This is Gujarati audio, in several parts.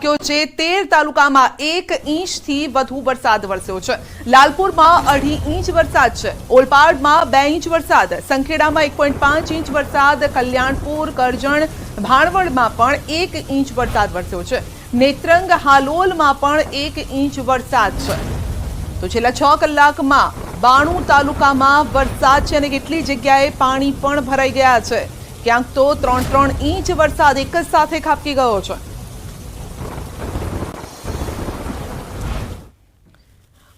ખાબક્યો છે। 13 તાલુકામાં 1 ઇંચથી વધુ વરસાદ વરસ્યો છે। લાલપુરમાં 2.5 ઇંચ વરસાદ છે। ઓલપાડમાં 2 ઇંચ વરસાદ, સંખેડામાં 1.5 ઇંચ વરસાદ, કલ્યાણપુર, કરજણ, ભાણવડમાં પણ 1 ઇંચ વરસાદ વરસ્યો છે। નેત્રંગ, હાલોલમાં પણ 1 ઇંચ વરસાદ છે। તો છેલ્લા 6 કલાકમાં 92 તાલુકામાં વરસાદ છે અને કેટલી જગ્યાએ પાણી પણ ભરાઈ ગયા છે। ક્યાંક તો 3-3 ઇંચ વરસાદ એક જ સાથે ખાબકી ગયો છે।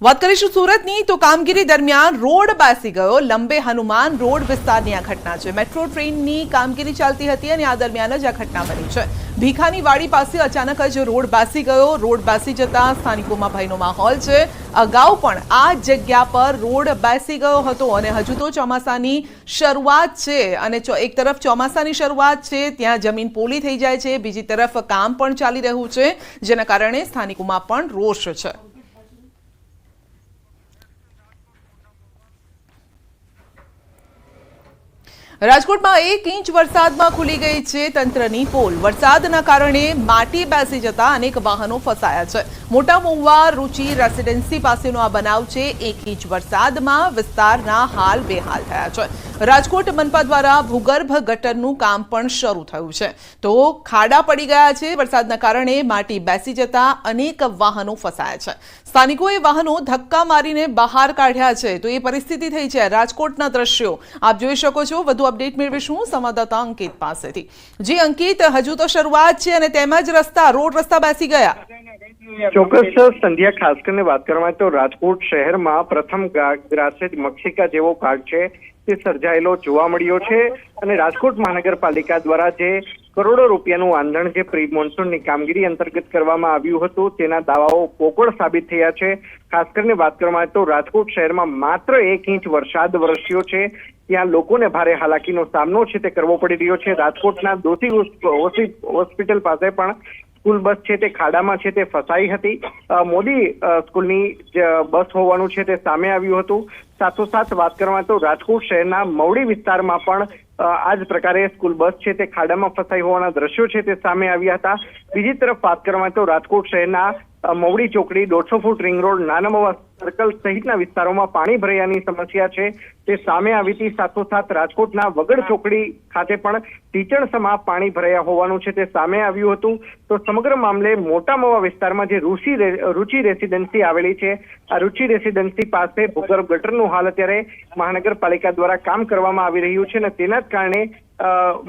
વાત કરીશું સુરતની, તો કામગીરી દરમિયાન રોડ બેસી ગયો। લંબે હનુમાન રોડ વિસ્તારની આ ઘટના છે। મેટ્રો ટ્રેનની કામગીરી ચાલતી હતી અને આ દરમિયાન જ આ ઘટના બની છે। ભીખાની વાડી પાસે અચાનક જ રોડ બેસી ગયો। રોડ બેસી જતા સ્થાનિકોમાં ભયનો માહોલ છે। અગાઉ પણ આ જગ્યા પર રોડ બેસી ગયો હતો અને હજુ તો ચોમાસાની શરૂઆત છે અને એક તરફ ચોમાસાની શરૂઆત છે, ત્યાં જમીન પોલી થઈ જાય છે, બીજી તરફ કામ પણ ચાલી રહ્યું છે, જેના કારણે સ્થાનિકોમાં પણ રોષ છે। રાજકોટમાં 1 ઇંચ વરસાદમાં ખુલી ગઈ છે તંત્રની પોલ। વરસાદના કારણે માટી બેસી જતા અનેક વાહનો ફસાયા છે। મોટા મહુવા રુચિ રેસિડેન્સી પાસેનો આ બનાવ છે। 1 ઇંચ વરસાદમાં વિસ્તારના હાલ બેહાલ થયા છે। રાજકોટ મનપા દ્વારા ભૂગર્ભ ગટરનું કામ પણ શરૂ થયું છે, તો ખાડા પડી ગયા છે। વરસાદના કારણે માટી બેસી જતા અનેક વાહનો ફસાયા છે। સ્થાનિકોએ વાહનો ધક્કા મારીને બહાર કાઢ્યા છે, તો એ પરિસ્થિતિ થઈ છે। રાજકોટના દ્રશ્યો આપ જોઈ શકો છો। વધુ અપડેટ મેળવીશું સંવાદદાતા અંકિત પાસેથી। જી અંકિત, હજુ તો શરૂઆત છે અને તેમ જ રોડ રસ્તા બેસી ગયા। ચોક્કસ સંધ્યા, ખાસ કરીને વાત કરવામાં તો રાજકોટ શહેરમાં પ્રથમ ગ્રાસિત મક્ષિકા જેવો ઘાટ છે તે સર્જાયેલો જોવા મળ્યો છે અને રાજકોટ મહાનગરપાલિકા દ્વારા જે કરોડો રૂપિયાનું આંધણ જે પ્રી મોન્સૂનની કામગીરી અંતર્ગત કરવામાં આવ્યું હતું તેના દાવાઓ પોકળ સાબિત થયા છે। ખાસ કરીને વાત કરવામાં તો રાજકોટ શહેરમાં માત્ર 1 ઇંચ વરસાદ વરસ્યો છે, ત્યાં લોકોને ભારે હાલાકીનો સામનો છે તે કરવો પડી રહ્યો છે। રાજકોટના દોશી હોસ્પિટલ પાસે પણ સ્કૂલ બસ છે તે ખાડામાં છે તે ફસાઈ હતી। મોદી સ્કૂલની બસ હોવાનું છે તે સામે આવ્યું હતું। સાથોસાથ વાત કરવામાં તો રાજકોટ શહેરના મવડી વિસ્તારમાં પણ આ જ પ્રકારે સ્કૂલ બસ છે તે ખાડામાં ફસાઈ હોવાના દ્રશ્યો છે તે સામે આવ્યા હતા। બીજી તરફ વાત કરવામાં તો રાજકોટ શહેરના મવડી ચોકડી, 150 ફૂટ રિંગ રોડ, નાના મવા સર્કલ સહિતના વિસ્તારોમાં પાણી ભરાયાની સમસ્યા છે તે સામે આવી હતી। સાથોસાથ રાજકોટના વગડ ચોકડી ખાતે પણ ટીચણસમાં પાણી ભરાયા હોવાનું છે તે સામે આવ્યું હતું। તો સમગ્ર મામલે મોટા મવા વિસ્તારમાં જે રુચિ રેસિડેન્સી આવેલી છે, આ રુચિ રેસિડેન્સી પાસે ભૂગર્ભ ગટરનું હાલ અત્યારે મહાનગરપાલિકા દ્વારા કામ કરવામાં આવી રહ્યું છે અને તેના જ કારણે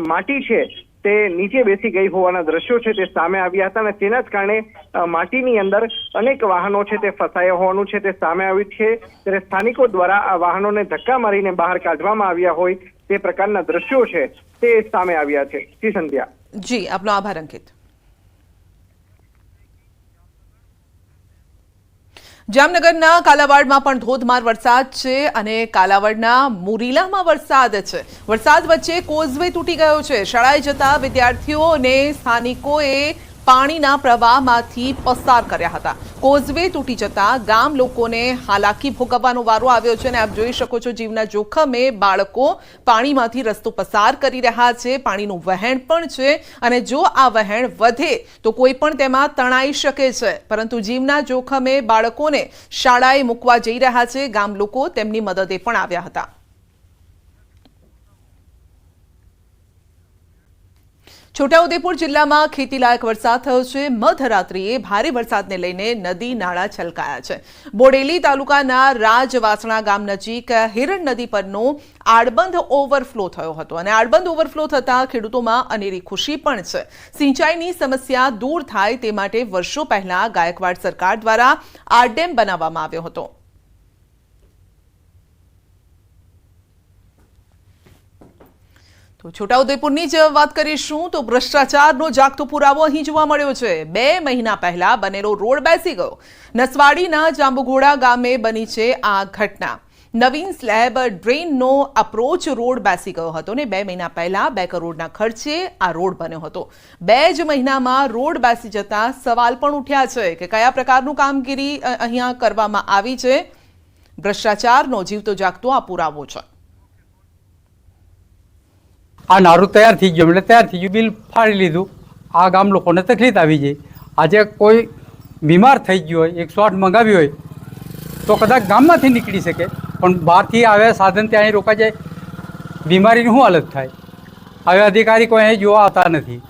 માટી છે તે નીચે બેસી ગઈ હોવાના દ્રશ્યો છે તે સામે આવ્યા હતા અને તેના જ કારણે માટીની અંદર અનેક વાહનો છે તે ફસાયા હોવાનું છે તે સામે આવ્યું છે। ત્યારે સ્થાનિકો દ્વારા આ વાહનોને ધક્કા મારીને બહાર કાઢવામાં આવ્યા હોય તે પ્રકારના દ્રશ્યો છે તે સામે આવ્યા છે। જી સંધ્યા। જી, આપનો આભાર અંકિત। જામનગરના કાલાવાડમાં પણ ધોધમાર વરસાદ છે અને કાલાવાડના મુરીલામાં વરસાદ છે। વરસાદ વચ્ચે કોઝવે તૂટી ગયો છે। શાળાએ જતા વિદ્યાર્થીઓને સ્થાનિકોએ પાણીના પ્રવાહમાંથી પસાર કર્યા હતા। કોઝવે તૂટી જતા ગામ લોકોને હાલાકી ભોગવવાનો વારો આવ્યો છે અને આપ જોઈ શકો છો જીવના જોખમે બાળકો પાણીમાંથી રસ્તો પસાર કરી રહ્યા છે। પાણીનું વહેણ પણ છે અને જો આ વહેણ વધે તો કોઈ પણ તેમાં તણાઈ શકે છે, પરંતુ જીવના જોખમે બાળકોને શાળાએ મૂકવા જઈ રહ્યા છે। ગામ લોકો તેમની મદદે પણ આવ્યા હતા। છોટાઉદેપુર જિલ્લામાં ખેતીલાયક વરસાદ થયો છે। મધરાત્રિએ ભારે વરસાદને લઈને નદી નાળા છલકાયા છે। બોડેલી તાલુકાના રાજવાસણા ગામ નજીક હિરણ નદી પરનો આડબંધ ઓવરફ્લો થયો હતો અને આડબંધ ઓવરફ્લો થતા ખેડૂતોમાં અનેરી ખુશી પણ છે। સિંચાઈની સમસ્યા દૂર થાય તે માટે વર્ષો પહેલા ગાયકવાડ સરકાર દ્વારા આ ડેમ બનાવવામાં આવ્યો હતો। તો છોટાઉદેપુરની જ વાત કરીશું તો ભ્રષ્ટાચારનો જાગતો પુરાવો અહીં જોવા મળ્યો છે। 2 મહિના પહેલા બનેલો રોડ બેસી ગયો। નસવાડીના જાંબુઘોડા ગામે બની છે આ ઘટના। નવીન સ્લેબ ડ્રેનનો અપ્રોચ રોડ બેસી ગયો હતો ને 2 મહિના પહેલા 2 કરોડના ખર્ચે આ રોડ બન્યો હતો। 2 જ મહિનામાં રોડ બેસી જતા સવાલ પણ ઉઠ્યા છે કે કયા પ્રકારનું કામગીરી અહીંયા કરવામાં આવી છે। ભ્રષ્ટાચારનો જીવતો જાગતો આ પુરાવો છે। આ નારું તૈયાર થઈ ગયું એટલે તૈયાર થઈ ગયું, બિલ ફાડી લીધું। આ ગામ લોકોને તકલીફ આવી જાય। આજે કોઈ બીમાર થઈ ગયું હોય 108 મંગાવી હોય તો કદાચ ગામમાંથી નીકળી શકે, પણ બહારથી આવ્યા સાધન ત્યાં અહીં રોકાઈ જાય, બીમારીની શું હાલત થાય? હવે અધિકારી કોઈ અહીં જોવા આવતા નથી.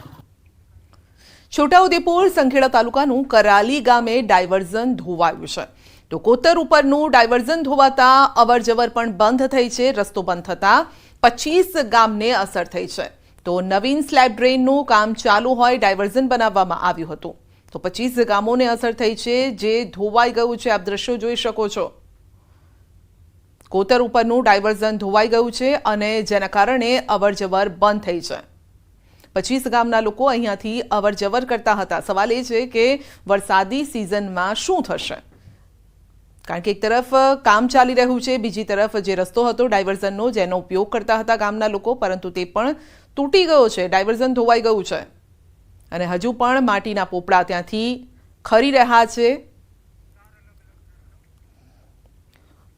છોટાઉદેપુર સંખેડા તાલુકાનું કરાલી ગામે ડાયવર્ઝન ધોવાયું છે. તો કોતર ઉપરનું ડાયવર્ઝન ધોવાતા અવરજવર પણ બંધ થઈ છે. રસ્તો બંધ થતાં 25 ગામને અસર થઈ છે. તો નવીન સ્લેબ ડ્રેનનું કામ ચાલુ હોય ડાયવર્ઝન બનાવવામાં આવ્યું હતું. તો 25 ગામોને અસર થઈ છે, જે ધોવાઈ ગયું છે. આપ દ્રશ્યો જોઈ શકો છો. કોતર ઉપરનું ડાયવર્ઝન ધોવાઈ ગયું છે અને જેના કારણે અવરજવર બંધ થઈ છે. 25 ગામના લોકો અહીંયાથી અવરજવર કરતા હતા. સવાલ એ છે કે વરસાદી સિઝનમાં શું થશે, કારણ કે એક તરફ કામ ચાલી રહ્યું છે, બીજી તરફ જે રસ્તો હતો ડાયવર્ઝનનો જેનો ઉપયોગ કરતા હતા ગામના લોકો, પરંતુ તે પણ તૂટી ગયો છે. ડાયવર્ઝન ધોવાઈ ગયું છે અને હજુ પણ માટીના પોપડા ત્યાંથી ખરી રહ્યા છે.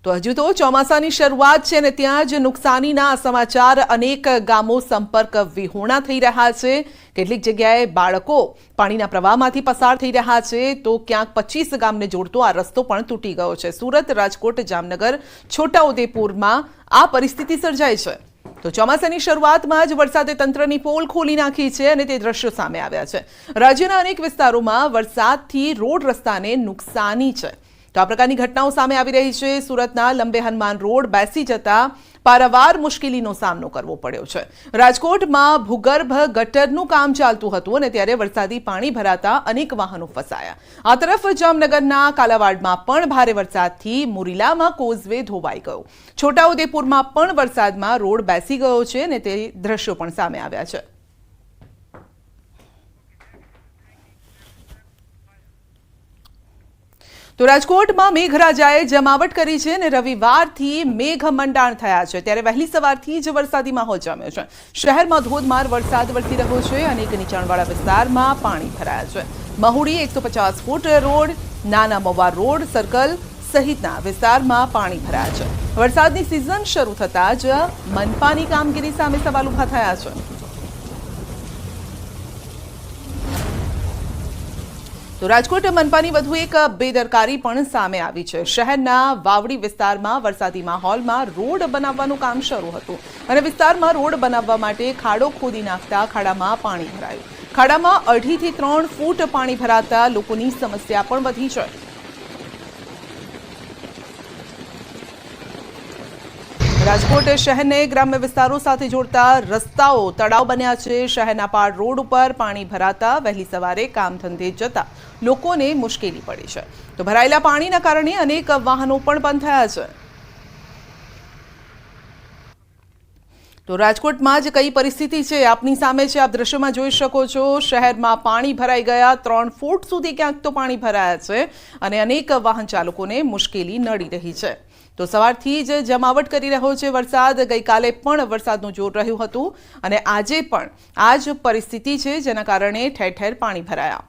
તો હજુ તો ચોમાસાની શરૂઆત છે ને ત્યાં જ નુકસાનીના સમાચાર. અનેક ગામો સંપર્ક વિહોણા થઈ રહ્યા છે. કેટલીક જગ્યાએ બાળકો પાણીના પ્રવાહમાંથી પસાર થઈ રહ્યા છે. તો ક્યાંક 25 ગામને જોડતો આ રસ્તો પણ તૂટી ગયો છે. સુરત, રાજકોટ, જામનગર, છોટાઉદેપુરમાં આ પરિસ્થિતિ સર્જાઈ છે. તો ચોમાસાની શરૂઆતમાં જ વરસાદે તંત્રની પોલ ખોલી નાખી છે અને તે દ્રશ્યો સામે આવ્યા છે. રાજ્યના અનેક વિસ્તારોમાં વરસાદથી રોડ રસ્તાને નુકસાની છે. તો આ પ્રકારની ઘટનાઓ સામે આવી રહી છે. સુરતના લંબે હનુમાન રોડ બેસી જતા પારાવાર મુશ્કેલીનો સામનો કરવો પડ્યો છે. રાજકોટમાં ભૂગર્ભ ગટરનું કામ ચાલતું હતું અને ત્યારે વરસાદી પાણી ભરાતા અનેક વાહનો ફસાયા. આ તરફ જામનગરના કાલાવાડમાં પણ ભારે વરસાદથી મુરીલામાં કોઝવે ધોવાઈ ગયો. છોટાઉદેપુરમાં પણ વરસાદમાં રોડ બેસી ગયો છે અને તે દ્રશ્યો પણ સામે આવ્યા છે. તો રાજકોટમાં મેઘરાજાએ જમાવટ કરી છે અને રવિવારથી મેઘમંડાણ થયા છે. ત્યારે વહેલી સવારથી જ વરસાદી માહોલ જામ્યો છે. શહેરમાં ધોધમાર વરસાદ વરસી રહ્યો છે. અનેક નીચાણવાળા વિસ્તારમાં પાણી ભરાયા છે. મહુડી 150 ફૂટ રોડ, નાના મવા રોડ સર્કલ સહિતના વિસ્તારમાં પાણી ભરાયા છે. વરસાદની સિઝન શરૂ થતાં જ મનપાની કામગીરી સામે સવાલ ઉભા થયા છે. તો રાજકોટ મનપાની વધુ એક બેદરકારી પણ સામે આવી છે. શહેરના વાવડી વિસ્તારમાં વરસાદી માહોલમાં રોડ બનાવવાનું કામ શરૂ હતું અને વિસ્તારમાં રોડ બનાવવા માટે ખાડો ખોદી નાખતા ખાડામાં પાણી ભરાયું. ખાડામાં 2.5 થી 3 ફૂટ પાણી ભરાતા લોકોની સમસ્યા પણ વધી છે. રાજકોટ શહેરને ગ્રામ્ય વિસ્તારો સાથે જોડતા રસ્તાઓ તળાવ બન્યા છે. શહેરના પાળ રોડ ઉપર પાણી ભરાતા વહેલી સવારે કામ ધંધે જતા લોકોને મુશ્કેલી પડી છે. તો ભરાયેલા પાણીના કારણે અનેક વાહનો પણ બંધ થયા છે. તો રાજકોટમાં જ કઈ પરિસ્થિતિ છે આપની સામે છે, આપ દ્રશ્યમાં જોઈ શકો છો. શહેરમાં પાણી ભરાઈ ગયા, 3 ફૂટ સુધી ક્યાંક તો પાણી ભરાયા છે અને અનેક વાહન ચાલકોને મુશ્કેલી નડી રહી છે. તો સવારથી જ જમાવટ કરી રહ્યો છે વરસાદ. ગઈકાલે પણ વરસાદનું જોર રહ્યું હતું અને આજે પણ આ જ પરિસ્થિતિ છે, જેના કારણે ઠેર ઠેર પાણી ભરાયા.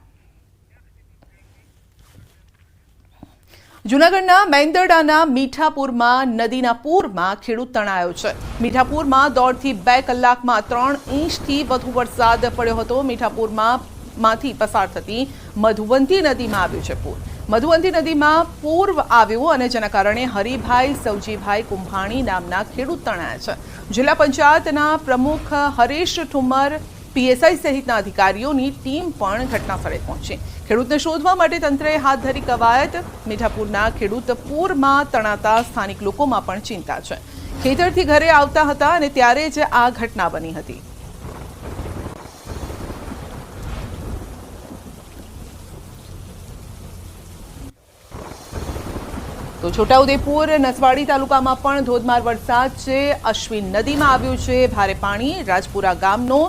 જૂનાગઢના મેંદરડાના મીઠાપુરમાં નદીના પૂરમાં ખેડૂત તણાયો છે. મીઠાપુરમાં 1.5 થી 2 કલાકમાં 3 ઇંચથી વધુ વરસાદ પડ્યો હતો. મીઠાપુરમાંથી પસાર થતી મધુવંતી નદીમાં આવ્યું છે પૂર. મધુવંતી નદીમાં પૂર આવ્યું અને જેના કારણે હરિભાઈ સવજીભાઈ કુંભાણી નામના ખેડૂત તણાયા છે. જિલ્લા પંચાયતના પ્રમુખ હરેશ ઠુમર, પીએસઆઈ સહિતના અધિકારીઓની ટીમ પણ ઘટનાસ્થળે પહોંચી. ખેડૂતને શોધવા માટે તંત્રએ હાથ ધરી કવાયત. મીઠાપુરના ખેડૂત પૂરમાં તણાતા સ્થાનિક લોકોમાં પણ ચિંતા છે. ખેતરથી ઘરે આવતા હતા અને ત્યારે જ આ ઘટના બની હતી. તો છોટાઉદેપુર નસવાડી તાલુકામાં પણ ધોધમાર વરસાદ છે. અશ્વિન નદીમાં આવ્યું છે ભારે પાણી. રાજપુરા ગામનો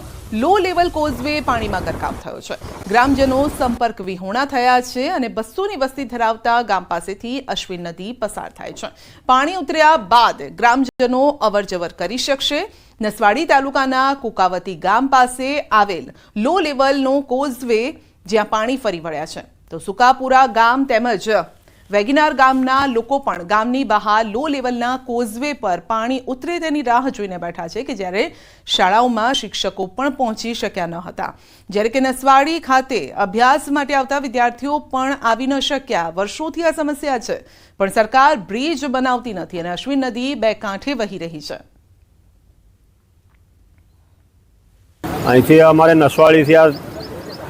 લો લેવલ કોઝવે પાણીમાં ગરકાવ થયો છે. ગ્રામજનો સંપર્ક વિહોણા થયા છે અને 200ની વસ્તી ધરાવતા ગામ પાસેથી અશ્વિન નદી પસાર થાય છે. પાણી ઉતર્યા બાદ ગ્રામજનો અવરજવર કરી શકશે. નસવાડી તાલુકાના કુકાવતી ગામ પાસે આવેલ લો લેવલનો કોઝવે જ્યાં પાણી ફરી વળ્યા છે. તો સુકાપુરા ગામ તેમજ વેગીનાર ગામના લોકો પણ ગામની બહાર લો લેવલના કોઝવે પર પાણી ઉતરે તેની રાહ જોઈને બેઠા છે કે જ્યારે શાળાઓમાં શિક્ષકો પણ પહોંચી શક્યા ન હતા, જ્યારે કે નસવાડી ખાતે અભ્યાસ માટે આવતા વિદ્યાર્થીઓ પણ આવી ન શક્યા. વર્ષોથી આ સમસ્યા છે, પણ સરકાર બ્રિજ બનાવતી નથી અને અશ્વિન નદી બે કાંઠે વહી રહી છે. અહીંથી અમારે નસવાડીથી આ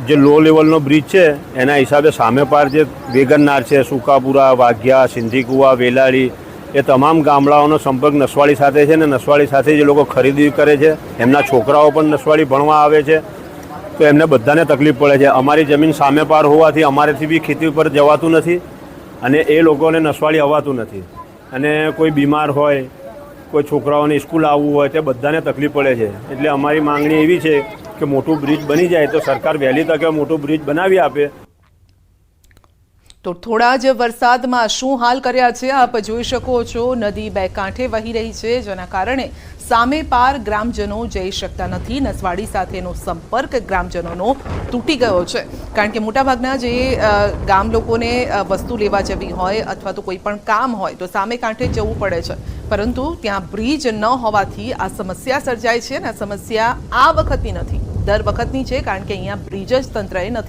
જે લો લેવલનો બ્રિજ છે એના હિસાબે સામે પાર જે વેગનનાર છે, સુકાપુરા, વાઘિયા, સિંધીકુવા, વેલાળી એ તમામ ગામડાઓનો સંપર્ક નસવાડી સાથે છે ને નસવાડી સાથે જે લોકો ખરીદી કરે છે એમના છોકરાઓ પણ નસવાડી ભણવા આવે છે, તો એમને બધાને તકલીફ પડે છે. અમારી જમીન સામે પાર હોવાથી અમારેથી બી ખેતી પર જવાતું નથી અને એ લોકોને નસવાડી આવવાતું નથી, અને કોઈ બીમાર હોય, કોઈ છોકરાઓને સ્કૂલ આવવું હોય તે બધાને તકલીફ પડે છે. એટલે અમારી માંગણી એવી છે કે મોટું બ્રિજ બની જાય તો સરકાર વહેલી તકે મોટું બ્રિજ બનાવી આપે. તો થોડા જ વરસાદમાં શું હાલ કર્યા છે આપ જોઈ શકો છો. નદી બે કાંઠે વહી રહી છે, જેના કારણે સામે પાર ગ્રામજનો જઈ શકતા નથી. નસવાડી સાથેનો સંપર્ક ગ્રામજનોનો તૂટી ગયો છે, કારણ કે મોટાભાગના જે ગામ લોકોને વસ્તુ લેવા જવી હોય અથવા તો કોઈ પણ કામ હોય તો સામે કાંઠે જવું પડે છે, પરંતુ ત્યાં બ્રિજ ન હોવાથી આ સમસ્યા સર્જાય છે. અને આ સમસ્યા આ વખતની નથી, દર વખતની છે, કારણ કે અહીંયા બ્રિજ જ તંત્રએ નથી